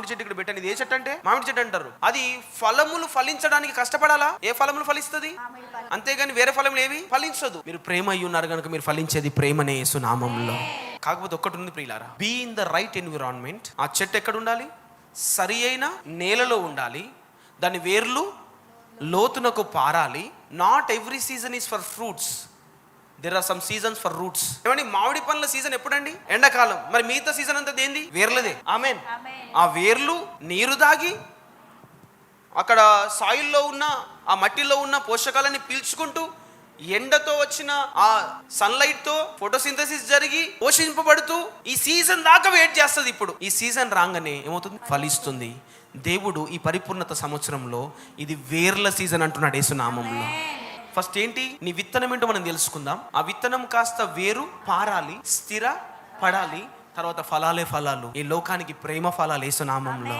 మామిడి చెట్టు ఇక్కడ పెట్టాను, ఇది ఏ చెట్టు అంటే మామిడి చెట్టు అంటారు. అది ఫలములు ఫలించడానికి కష్టపడాలా? ఏ ఫలములు ఫలిస్తుంది? అంతేగాని వేరే ఫలములు ఏవి ఫలించదు. మీరు ప్రేమ అయ్యి ఉన్నారు కనుక మీరు ఫలించేది ప్రేమనే యేసు నామములో. కాకపోతే ఒక్కటి ఉంది ప్రియులారా, be in the right environment. ఆ చెట్టు ఎక్కడ ఉండాలి? సరి అయిన నేలలో ఉండాలి. దాని వేర్లు లోతునకు పారాలి. Not every season is for fruits, there are some seasons for roots. ఏమండి, మామిడి పండ్ల సీజన్ ఎప్పుడండి? ఎండాకాలం. మరి మిగతా సీజన్ అంతా దేంది? వేర్లదే. ఆమేన్. ఆ వేర్లు నీరు దాగి అక్కడ సాయిల్లో ఉన్న ఆ మట్టిలో ఉన్న పోషకాలని పీల్చుకుంటూ ఎండతో వచ్చిన ఆ సన్లైట్ తో ఫోటోసింథసిస్ జరిగి పోషింపబడుతూ ఈ సీజన్ దాకా వెయిట్ చేస్తుంది. ఇప్పుడు ఈ సీజన్ రాగానే ఏమవుతుంది? ఫలిస్తుంది. దేవుడు ఈ పరిపూర్ణత సంవత్సరంలో ఇది వేర్ల సీజన్ అంటున్నాడు యేసునామంలో. ఫస్ట్ ఏంటి? నీ విత్తనం ఏంటో మనం తెలుసుకుందాం. ఆ విత్తనం కాస్త వేరు పారాలి, స్థిర పడాలి, తర్వాత ఫలాలే ఫలాలు. ఈ లోకానికి ప్రేమ ఫలాలు యేసునామంలో.